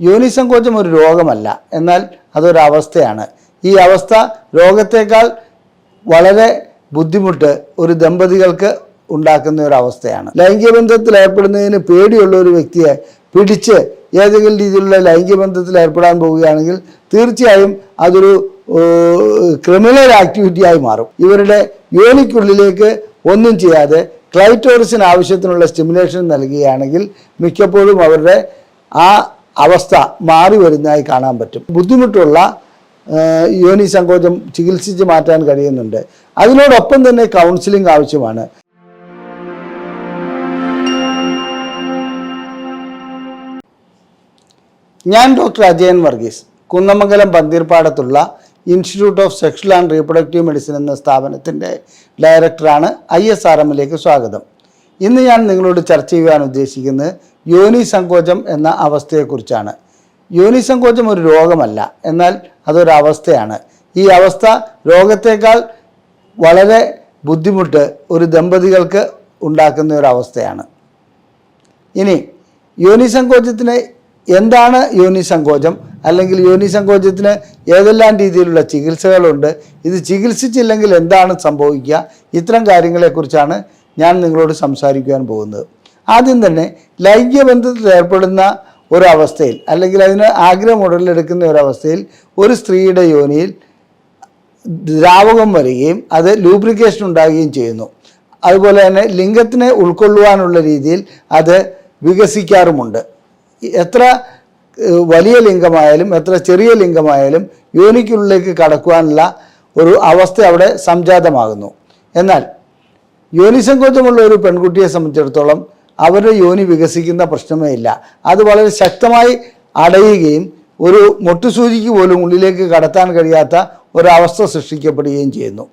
യോനിസങ്കോചം ഒരു രോഗമല്ല, എന്നാൽ അതൊരവസ്ഥയാണ്. ഈ അവസ്ഥ രോഗത്തേക്കാൾ വളരെ ബുദ്ധിമുട്ട് ഒരു ദമ്പതികൾക്ക് ഉണ്ടാക്കുന്ന ഒരു അവസ്ഥയാണ്. ലൈംഗിക ബന്ധത്തിൽ ഏർപ്പെടുന്നതിന് പേടിയുള്ള ഒരു വ്യക്തിയെ പിടിച്ച് ഏതെങ്കിലും രീതിയിലുള്ള ലൈംഗിക ബന്ധത്തിൽ ഏർപ്പെടാൻ പോവുകയാണെങ്കിൽ തീർച്ചയായും അതൊരു ക്രിമിനൽ ആക്ടിവിറ്റിയായി മാറും. ഇവരുടെ യോനിക്കുള്ളിലേക്ക് ഒന്നും ചെയ്യാതെ ക്ലൈറ്റോറിസിന് ആവശ്യത്തിനുള്ള സ്റ്റിമുലേഷൻ നൽകുകയാണെങ്കിൽ മിക്കപ്പോഴും അവരുടെ ആ അവസ്ഥ മാറി വരുന്നതായി കാണാൻ പറ്റും. ബുദ്ധിമുട്ടുള്ള യോനി സങ്കോചം ചികിത്സിച്ച് മാറ്റാൻ കഴിയുന്നുണ്ട്. അതിനോടൊപ്പം തന്നെ കൗൺസിലിംഗ് ആവശ്യമാണ്. ഞാൻ ഡോക്ടർ അജയൻ വർഗീസ്, കുന്നമംഗലം പന്തീർപ്പാടത്തുള്ള institute of sexual and reproductive medicine എന്ന സ്ഥാപനത്തിൻ്റെ ഡയറക്ടറാണ്. ISRMലേക്ക് സ്വാഗതം. ഇന്ന് ഞാൻ നിങ്ങളോട് ചർച്ച ചെയ്യാൻ ഉദ്ദേശിക്കുന്നത് യോനി സങ്കോചം എന്ന അവസ്ഥയെക്കുറിച്ചാണ്. യോനി സങ്കോചം ഒരു രോഗമല്ല, എന്നാൽ അതൊരവസ്ഥയാണ്. ഈ അവസ്ഥ രോഗത്തേക്കാൾ വളരെ ബുദ്ധിമുട്ട് ഒരു ദമ്പതികൾക്ക് ഉണ്ടാക്കുന്ന ഒരു അവസ്ഥയാണ്. ഇനി യോനി സങ്കോചത്തിന് എന്താണ് യോനി സങ്കോചം, അല്ലെങ്കിൽ യോനി സങ്കോചത്തിന് ഏതെല്ലാം രീതിയിലുള്ള ചികിത്സകളുണ്ട്, ഇത് ചികിത്സിച്ചില്ലെങ്കിൽ എന്താണ് സംഭവിക്കുക, ഇത്തരം കാര്യങ്ങളെക്കുറിച്ചാണ് ഞാൻ നിങ്ങളോട് സംസാരിക്കുവാൻ പോകുന്നത്. ആദ്യം തന്നെ ലൈംഗിക ബന്ധത്തിൽ ഏർപ്പെടുന്ന ഒരവസ്ഥയിൽ, അല്ലെങ്കിൽ അതിന് ആഗ്രഹം ഉടലെടുക്കുന്ന ഒരവസ്ഥയിൽ ഒരു സ്ത്രീയുടെ യോനിയിൽ ദ്രാവകം വരികയും അത് ലൂബ്രിക്കേഷൻ ഉണ്ടാകുകയും ചെയ്യുന്നു. അതുപോലെ തന്നെ ലിംഗത്തിനെ ഉൾക്കൊള്ളുവാനുള്ള രീതിയിൽ അത് വികസിക്കാറുമുണ്ട്. എത്ര വലിയ ലിംഗമായാലും എത്ര ചെറിയ ലിംഗമായാലും യോനിക്കുള്ളിലേക്ക് കടക്കുവാനുള്ള ഒരു അവസ്ഥ അവിടെ സംജാതമാകുന്നു. എന്നാൽ യോനിസങ്കോചമുള്ള ഒരു പെൺകുട്ടിയെ സംബന്ധിച്ചിടത്തോളം അവരുടെ യോനി വികസിക്കുന്ന പ്രശ്നമേ ഇല്ല. അത് വളരെ ശക്തമായി അടയുകയും ഒരു മൊട്ടുസൂചിക്ക് പോലും ഉള്ളിലേക്ക് കടത്താൻ കഴിയാത്ത ഒരവസ്ഥ സൃഷ്ടിക്കപ്പെടുകയും ചെയ്യുന്നു.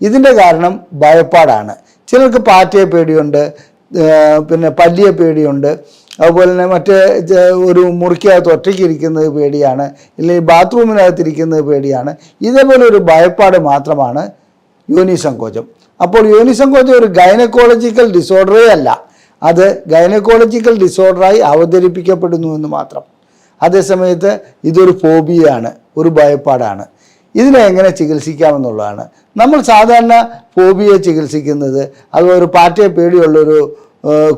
ഇതിൻ്റെ കാരണം ഭയപ്പാടാണ്. ചിലർക്ക് പാറ്റയെ പേടിയുണ്ട്, പിന്നെ പല്ലിയെ പേടിയുണ്ട്, അതുപോലെ തന്നെ മറ്റേ ഒരു മുറിക്കകത്ത് ഒറ്റയ്ക്ക് ഇരിക്കുന്നത് പേടിയാണ്, ഇല്ലെങ്കിൽ ബാത്റൂമിനകത്തിരിക്കുന്നത് പേടിയാണ്. ഇതേപോലെ ഒരു ഭയപ്പാട് മാത്രമാണ് യോനി സങ്കോചം. അപ്പോൾ യോനി സങ്കോചം ഒരു ഗൈനക്കോളജിക്കൽ ഡിസോർഡറേ അല്ല, അത് ഗൈനക്കോളജിക്കൽ ഡിസോർഡറായി അവതരിപ്പിക്കപ്പെടുന്നു എന്ന് മാത്രം. അതേസമയത്ത് ഇതൊരു ഫോബിയയാണ്, ഒരു ഭയപ്പാടാണ്. ഇതിനെ എങ്ങനെ ചികിത്സിക്കാമെന്നുള്ളതാണ്. നമ്മൾ സാധാരണ ഫോബിയെ ചികിത്സിക്കുന്നത്, അത് ഒരു പാറ്റയെ പേടിയുള്ളൊരു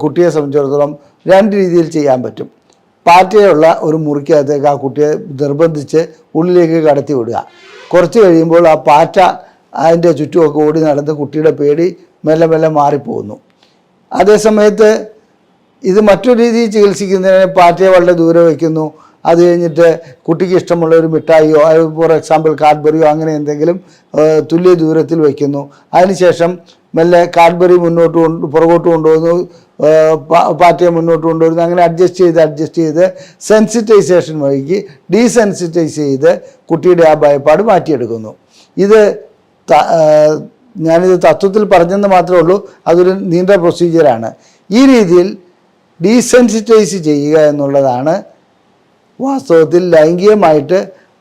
കുട്ടിയെ സംബന്ധിച്ചിടത്തോളം രണ്ട് രീതിയിൽ ചെയ്യാൻ പറ്റും. പാറ്റയുള്ള ഒരു മുറിക്കകത്തേക്ക് ആ കുട്ടിയെ നിർബന്ധിച്ച് ഉള്ളിലേക്ക് കടത്തി വിടുക. കുറച്ച് കഴിയുമ്പോൾ ആ പാറ്റ അതിൻ്റെ ചുറ്റുമൊക്കെ ഓടി നടന്ന് കുട്ടിയുടെ പേടി മെല്ലെ മെല്ലെ മാറിപ്പോകുന്നു. അതേസമയത്ത് ഇത് മറ്റൊരു രീതിയിൽ ചികിത്സിക്കുന്നതിന് പാറ്റയെ വളരെ ദൂരെ വയ്ക്കുന്നു. അത് കഴിഞ്ഞിട്ട് കുട്ടിക്ക് ഇഷ്ടമുള്ള ഒരു മിഠായിയോ, ഫോർ എക്സാമ്പിൾ കാഡ്ബറിയോ അങ്ങനെ എന്തെങ്കിലും തുല്യ ദൂരത്തിൽ വയ്ക്കുന്നു. അതിനുശേഷം മെല്ലെ കാഡ്ബറി പുറകോട്ട് കൊണ്ടുവന്നു, പാറ്റയെ മുന്നോട്ട് കൊണ്ടുവരുന്നു. അങ്ങനെ അഡ്ജസ്റ്റ് ചെയ്ത് സെൻസിറ്റൈസേഷൻ വഴിക്ക് ഡീസെൻസിറ്റൈസ് ചെയ്ത് കുട്ടിയുടെ ആ ഭയപ്പാട് മാറ്റിയെടുക്കുന്നു. ഞാനിത് തത്വത്തിൽ പറഞ്ഞെന്ന് മാത്രമേ ഉള്ളൂ, അതൊരു നീണ്ട പ്രൊസീജിയറാണ്. ഈ രീതിയിൽ ഡീസെൻസിറ്റൈസ് ചെയ്യുക എന്നുള്ളതാണ് വാസ്തവത്തിൽ ലൈംഗികമായിട്ട്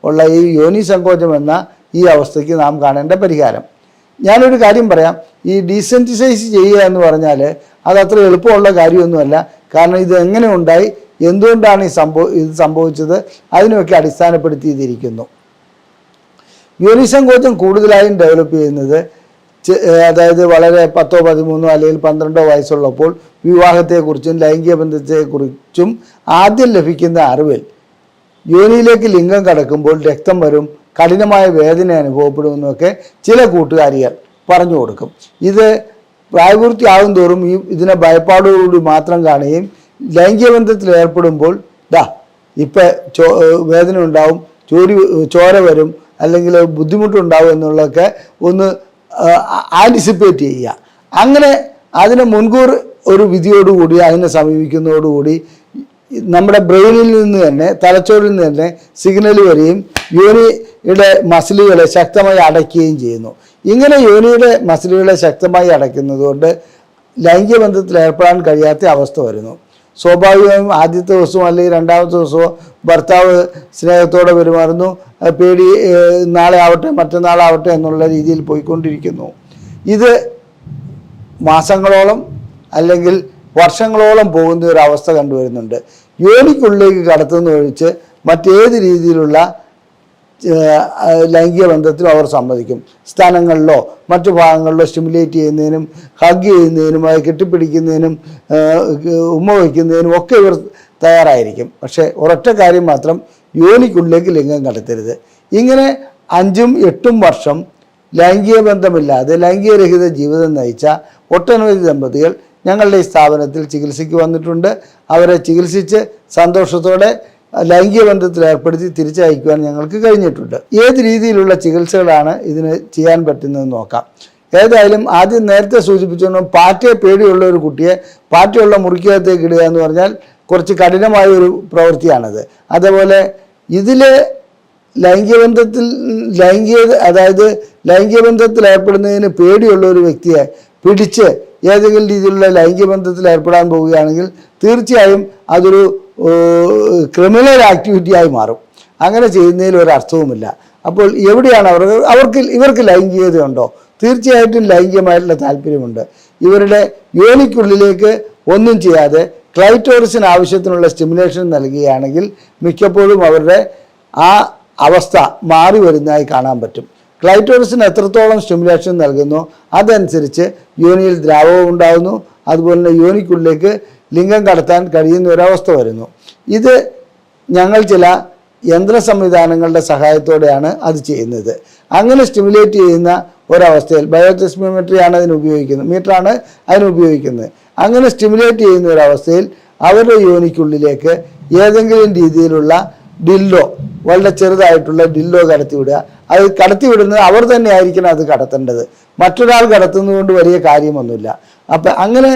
ഉള്ള ഈ യോനി സങ്കോചം എന്ന ഈ അവസ്ഥയ്ക്ക് നാം കാണേണ്ട പരിഹാരം. ഞാനൊരു കാര്യം പറയാം, ഈ ഡീസെൻസിറ്റൈസ് ചെയ്യുക എന്ന് പറഞ്ഞാൽ അതത്ര എളുപ്പമുള്ള കാര്യമൊന്നുമല്ല. കാരണം ഇത് എങ്ങനെ ഉണ്ടായി, എന്തുകൊണ്ടാണ് ഇത് സംഭവിച്ചത്, അതിനൊക്കെ അടിസ്ഥാനപ്പെടുത്തിയിരിക്കുന്നു. യോനി സങ്കോചം കൂടുതലായും ഡെവലപ്പ് ചെയ്യുന്നത് അതായത് വളരെ 10, 13 അല്ലെങ്കിൽ 12 വയസ്സുള്ളപ്പോൾ വിവാഹത്തെക്കുറിച്ചും ലൈംഗിക ബന്ധത്തെക്കുറിച്ചും ആദ്യം ലഭിക്കുന്ന അറിവിൽ യോനിയിലേക്ക് ലിംഗം കടക്കുമ്പോൾ രക്തം വരും, കഠിനമായ വേദന അനുഭവപ്പെടുമെന്നൊക്കെ ചില കൂട്ടുകാരികൾ പറഞ്ഞു കൊടുക്കും. ഇത് പ്രായപൂർത്തിയാകും തോറും ഇതിനെ ഭയപ്പാടോടുകൂടി മാത്രം കാണുകയും ലൈംഗിക ബന്ധത്തിൽ ഏർപ്പെടുമ്പോൾ ഇപ്പം വേദന ഉണ്ടാവും, ചോര വരും, അല്ലെങ്കിൽ ബുദ്ധിമുട്ടുണ്ടാവും എന്നുള്ളതൊക്കെ ഒന്ന് ആൻറ്റിസിപ്പേറ്റ് ചെയ്യുക. അങ്ങനെ അതിനെ മുൻകൂർ ഒരു വിധിയോടുകൂടി അതിനെ സമീപിക്കുന്നതോടുകൂടി നമ്മുടെ ബ്രെയിനിൽ നിന്ന് തന്നെ, തലച്ചോറിൽ നിന്ന് തന്നെ സിഗ്നൽ വരികയും യോനിയുടെ മസിലുകളെ ശക്തമായി അടയ്ക്കുകയും ചെയ്യുന്നു. ഇങ്ങനെ യോനിയുടെ മസിലുകളെ ശക്തമായി അടയ്ക്കുന്നത് കൊണ്ട് ലൈംഗിക ബന്ധത്തിൽ ഏർപ്പെടാൻ കഴിയാത്ത അവസ്ഥ വരുന്നു. സ്വാഭാവികമായും ആദ്യത്തെ ദിവസമോ അല്ലെങ്കിൽ രണ്ടാമത്തെ ദിവസമോ ഭർത്താവ് സ്നേഹത്തോടെ പെരുമാറുന്നു, പേടി നാളെ ആവട്ടെ മറ്റന്നാളാവട്ടെ എന്നുള്ള രീതിയിൽ പോയിക്കൊണ്ടിരിക്കുന്നു. ഇത് മാസങ്ങളോളം അല്ലെങ്കിൽ വർഷങ്ങളോളം പോകുന്ന ഒരു അവസ്ഥ കണ്ടുവരുന്നുണ്ട്. യോനിക്കുള്ളിലേക്ക് കടത്തുന്ന ഒഴിച്ച് മറ്റേത് രീതിയിലുള്ള ലൈംഗിക ബന്ധത്തിലും അവർ സമ്മതിക്കും. സ്ഥാനങ്ങളിലോ മറ്റു ഭാഗങ്ങളിലോ സ്റ്റിമുലേറ്റ് ചെയ്യുന്നതിനും ഹഗ് ചെയ്യുന്നതിനും അത് കെട്ടിപ്പിടിക്കുന്നതിനും ഉമ്മ വയ്ക്കുന്നതിനും ഒക്കെ ഇവർ തയ്യാറായിരിക്കും. പക്ഷേ ഒരൊറ്റ കാര്യം മാത്രം, യോനിക്കുള്ളിലേക്ക് ലിംഗം കടത്തരുത്. ഇങ്ങനെ 5-8 വർഷം ലൈംഗിക ബന്ധമില്ലാതെ ലൈംഗികരഹിത ജീവിതം നയിച്ച ഒട്ടനവധി ദമ്പതികൾ ഞങ്ങളുടെ ഈ സ്ഥാപനത്തിൽ ചികിത്സയ്ക്ക് വന്നിട്ടുണ്ട്. അവരെ ചികിത്സിച്ച് സന്തോഷത്തോടെ ലൈംഗിക ബന്ധത്തിൽ ഏർപ്പെടുത്തി തിരിച്ചയക്കുവാൻ ഞങ്ങൾക്ക് കഴിഞ്ഞിട്ടുണ്ട്. ഏത് രീതിയിലുള്ള ചികിത്സകളാണ് ഇതിന് ചെയ്യാൻ പറ്റുന്നതെന്ന് നോക്കാം. ഏതായാലും ആദ്യം നേരത്തെ സൂചിപ്പിച്ചോണം, പാറ്റയെ പേടിയുള്ള ഒരു കുട്ടിയെ പാറ്റയുള്ള മുറിക്കകത്തേക്ക് ഇടുക എന്ന് പറഞ്ഞാൽ കുറച്ച് കഠിനമായ ഒരു പ്രവൃത്തിയാണത്. അതേപോലെ ഇതിലെ ലൈംഗിക ബന്ധത്തിൽ ഏർപ്പെടുന്നതിന് പേടിയുള്ള ഒരു വ്യക്തിയെ പിടിച്ച് ഏതെങ്കിലും രീതിയിലുള്ള ലൈംഗിക ബന്ധത്തിൽ ഏർപ്പെടാൻ പോവുകയാണെങ്കിൽ തീർച്ചയായും അതൊരു ക്രിമിനൽ ആക്ടിവിറ്റിയായി മാറും. അങ്ങനെ ചെയ്യുന്നതിൽ ഒരർത്ഥവുമില്ല. അപ്പോൾ എവിടെയാണ് ഇവർക്ക് ലൈംഗികതയുണ്ടോ? തീർച്ചയായിട്ടും ലൈംഗികമായിട്ടുള്ള താല്പര്യമുണ്ട്. ഇവരുടെ യോനിക്കുള്ളിലേക്ക് ഒന്നും ചെയ്യാതെ ക്ലൈറ്റോറിസിന് ആവശ്യത്തിനുള്ള സ്റ്റിമുലേഷൻ നൽകുകയാണെങ്കിൽ മിക്കപ്പോഴും അവരുടെ ആ അവസ്ഥ മാറി വരുന്നതായി കാണാൻ പറ്റും. ക്ലൈറ്റോറിസിന് എത്രത്തോളം സ്റ്റിമുലേഷൻ നൽകുന്നു അതനുസരിച്ച് യോനിയിൽ ദ്രാവകം ഉണ്ടാകുന്നു. അതുപോലെ തന്നെ യോനിക്കുള്ളിലേക്ക് ലിംഗം കടത്താൻ കഴിയുന്ന ഒരവസ്ഥ വരുന്നു. ഇത് ഞങ്ങൾ ചില യന്ത്ര സംവിധാനങ്ങളുടെ സഹായത്തോടെയാണ് അത് ചെയ്യുന്നത്. അങ്ങനെ സ്റ്റിമുലേറ്റ് ചെയ്യുന്ന ഒരവസ്ഥയിൽ ബയോതെസ്മിയോമെട്രിയാണ് മീറ്ററാണ് അതിനുപയോഗിക്കുന്നത്. അങ്ങനെ സ്റ്റിമുലേറ്റ് ചെയ്യുന്ന ഒരവസ്ഥയിൽ അവരുടെ യോനിക്കുള്ളിലേക്ക് ഏതെങ്കിലും രീതിയിലുള്ള ഡില്ലോ, വളരെ ചെറുതായിട്ടുള്ള ഡില്ലോ കടത്തിവിടുക. അത് കടത്തിവിടുന്നത് അവർ തന്നെ ആയിരിക്കണം അത് കടത്തേണ്ടത്. മറ്റൊരാൾ കടത്തുന്നതുകൊണ്ട് വലിയ കാര്യമൊന്നുമില്ല. അപ്പം അങ്ങനെ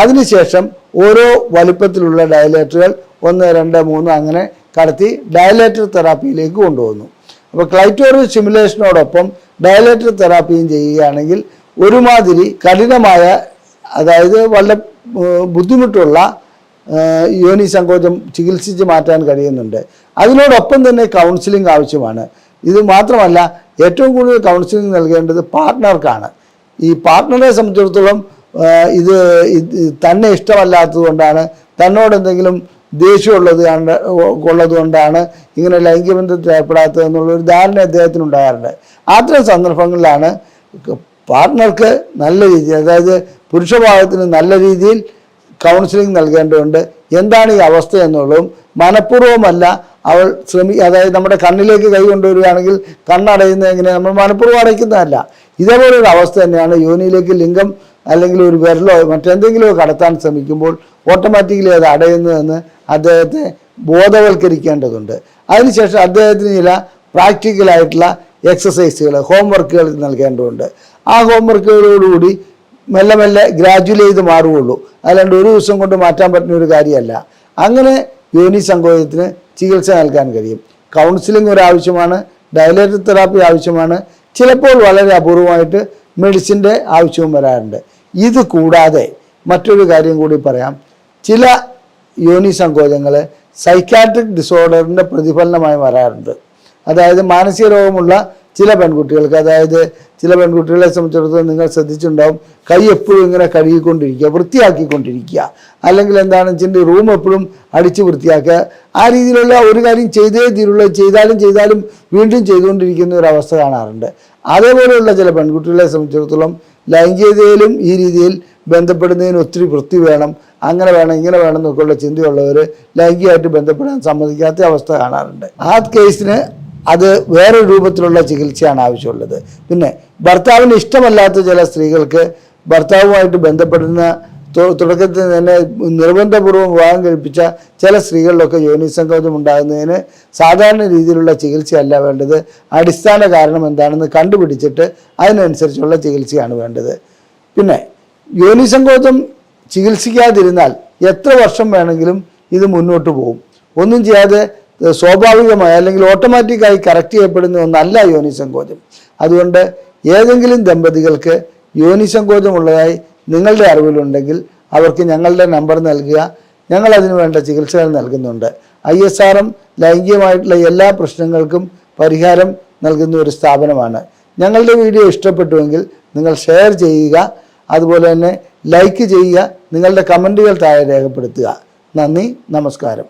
അതിനുശേഷം ഓരോ വലുപ്പത്തിലുള്ള ഡയലേറ്ററുകൾ 1, 2, 3 അങ്ങനെ കടത്തി ഡയലേറ്റർ തെറാപ്പിയിലേക്ക് കൊണ്ടുപോകുന്നു. അപ്പോൾ ക്ലൈറ്റോറിസ് സ്റ്റിമുലേഷനോടൊപ്പം ഡയലേറ്റർ തെറാപ്പിയും ചെയ്യുകയാണെങ്കിൽ ഒരുമാതിരി കഠിനമായ, അതായത് വളരെ ബുദ്ധിമുട്ടുള്ള യോനി സങ്കോചം ചികിത്സിച്ച് മാറ്റാൻ കഴിയുന്നുണ്ട്. അതിനോടൊപ്പം തന്നെ കൗൺസിലിംഗ് ആവശ്യമാണ്. ഇത് മാത്രമല്ല, ഏറ്റവും കൂടുതൽ കൗൺസിലിംഗ് നൽകേണ്ടത് പാർട്ട്ണർക്കാണ്. ഈ പാർട്ട്ണറെ സംബന്ധിച്ചിടത്തോളം ഇത് തന്നെ ഇഷ്ടമല്ലാത്തത് കൊണ്ടാണ്, തന്നോട് എന്തെങ്കിലും ദേഷ്യമുള്ളത് കൊണ്ടാണ് ഇങ്ങനെ ലൈംഗിക ബന്ധത്തിൽ ഏർപ്പെടാത്തത് എന്നുള്ളൊരു ധാരണ അദ്ദേഹത്തിന് ഉണ്ടാകാറുണ്ട്. അത്തരം സന്ദർഭങ്ങളിലാണ് പാർട്ട്ണർക്ക് നല്ല രീതിയിൽ, അതായത് പുരുഷഭാഗത്തിന് നല്ല രീതിയിൽ കൗൺസിലിംഗ് നൽകേണ്ടതുണ്ട്. എന്താണ് ഈ അവസ്ഥ എന്നുള്ളതും മനഃപൂർവ്വമല്ല അവൾ അതായത് നമ്മുടെ കണ്ണിലേക്ക് കൈ കൊണ്ടുവരികയാണെങ്കിൽ കണ്ണടയുന്നത് എങ്ങനെ, നമ്മൾ മനഃപൂർവ്വം അടയ്ക്കുന്നതല്ല. ഇതേപോലൊരു അവസ്ഥ തന്നെയാണ് യോനിയിലേക്ക് ലിംഗം അല്ലെങ്കിൽ ഒരു വിരലോ മറ്റെന്തെങ്കിലുമോ കടത്താൻ ശ്രമിക്കുമ്പോൾ ഓട്ടോമാറ്റിക്കലി അത് അടയുന്നതെന്ന് അദ്ദേഹത്തെ ബോധവൽക്കരിക്കേണ്ടതുണ്ട്. അതിനുശേഷം അദ്ദേഹത്തിന് ചില പ്രാക്ടിക്കലായിട്ടുള്ള എക്സസൈസുകൾ, ഹോംവർക്കുകൾ നൽകേണ്ടതുണ്ട്. ആ ഹോംവർക്കുകളോടുകൂടി മെല്ലെ മെല്ലെ ഗ്രാജുവലി ചെയ്ത് മാറുകയുള്ളൂ. അല്ലാണ്ട് ഒരു ദിവസം കൊണ്ട് മാറ്റാൻ പറ്റുന്ന ഒരു കാര്യമല്ല. അങ്ങനെ യോനി സങ്കോചത്തിന് ചികിത്സ നൽകാൻ കഴിയും. കൗൺസിലിംഗ് ഒരാവശ്യമാണ്, ഡയലേറ്റർ തെറാപ്പി ആവശ്യമാണ്, ചിലപ്പോൾ വളരെ അപൂർവമായിട്ട് മെഡിസിൻ്റെ ആവശ്യവും വരാറുണ്ട്. ഇത് കൂടാതെ മറ്റൊരു കാര്യം കൂടി പറയാം. ചില യോനി സങ്കോചങ്ങൾ സൈക്കാട്രിക് ഡിസോർഡറിൻ്റെ പ്രതിഫലനമായി വരാറുണ്ട്. അതായത് മാനസിക രോഗമുള്ള ചില പെൺകുട്ടികൾക്ക്, അതായത് ചില പെൺകുട്ടികളെ സംബന്ധിച്ചിടത്തോളം നിങ്ങൾ ശ്രദ്ധിച്ചിട്ടുണ്ടാവും, കൈ എപ്പോഴും ഇങ്ങനെ കഴുകിക്കൊണ്ടിരിക്കുക, വൃത്തിയാക്കിക്കൊണ്ടിരിക്കുക, അല്ലെങ്കിൽ എന്താണെന്ന് വെച്ചിട്ടുണ്ടെങ്കിൽ റൂം എപ്പോഴും അടിച്ച് വൃത്തിയാക്കുക. ആ രീതിയിലുള്ള ഒരു കാര്യം ചെയ്താലും വീണ്ടും ചെയ്തുകൊണ്ടിരിക്കുന്ന ഒരു അവസ്ഥ കാണാറുണ്ട്. അതേപോലെയുള്ള ചില പെൺകുട്ടികളെ സംബന്ധിച്ചിടത്തോളം ലൈംഗികതയിലും ഈ രീതിയിൽ ബന്ധപ്പെടുന്നതിന് ഒത്തിരി വൃത്തി വേണം, അങ്ങനെ വേണം ഇങ്ങനെ വേണം എന്നൊക്കെയുള്ള ചിന്തയുള്ളവർ ലൈംഗികമായിട്ട് ബന്ധപ്പെടാൻ സമ്മതിക്കാത്ത അവസ്ഥ കാണാറുണ്ട്. ആ കേസിന് അത് വേറൊരു രൂപത്തിലുള്ള ചികിത്സയാണ് ആവശ്യമുള്ളത്. പിന്നെ ഭർത്താവിന് ഇഷ്ടമല്ലാത്ത ചില സ്ത്രീകൾക്ക് ഭർത്താവുമായിട്ട് ബന്ധപ്പെടുന്ന തുടക്കത്തിൽ തന്നെ നിർബന്ധപൂർവ്വം വിവാഹം കഴിപ്പിച്ച ചില സ്ത്രീകളിലൊക്കെ യോനി സങ്കോചം ഉണ്ടാകുന്നതിന് സാധാരണ രീതിയിലുള്ള ചികിത്സയല്ല വേണ്ടത്. അടിസ്ഥാന കാരണം എന്താണെന്ന് കണ്ടുപിടിച്ചിട്ട് അതിനനുസരിച്ചുള്ള ചികിത്സയാണ് വേണ്ടത്. പിന്നെ യോനി സങ്കോചം ചികിത്സിക്കാതിരുന്നാൽ എത്ര വർഷം വേണമെങ്കിലും ഇത് മുന്നോട്ട് പോകും. ഒന്നും ചെയ്യാതെ സ്വാഭാവികമായി അല്ലെങ്കിൽ ഓട്ടോമാറ്റിക്കായി കറക്റ്റ് ചെയ്യപ്പെടുന്ന ഒന്നല്ല യോനി സങ്കോചം. അതുകൊണ്ട് ഏതെങ്കിലും ദമ്പതികൾക്ക് യോനി സങ്കോചമുള്ളതായി നിങ്ങളുടെ അറിവിലുണ്ടെങ്കിൽ അവർക്ക് ഞങ്ങളുടെ നമ്പർ നൽകുക. ഞങ്ങൾ അതിനു വേണ്ട ചികിത്സകൾ നൽകുന്നുണ്ട്. ISRM ലൈംഗികമായിട്ടുള്ള എല്ലാ പ്രശ്നങ്ങൾക്കും പരിഹാരം നൽകുന്ന ഒരു സ്ഥാപനമാണ്. ഞങ്ങളുടെ വീഡിയോ ഇഷ്ടപ്പെട്ടുവെങ്കിൽ നിങ്ങൾ ഷെയർ ചെയ്യുക, അതുപോലെ തന്നെ ലൈക്ക് ചെയ്യുക, നിങ്ങളുടെ കമൻറ്റുകൾ താഴെ രേഖപ്പെടുത്തുക. നന്ദി, നമസ്കാരം.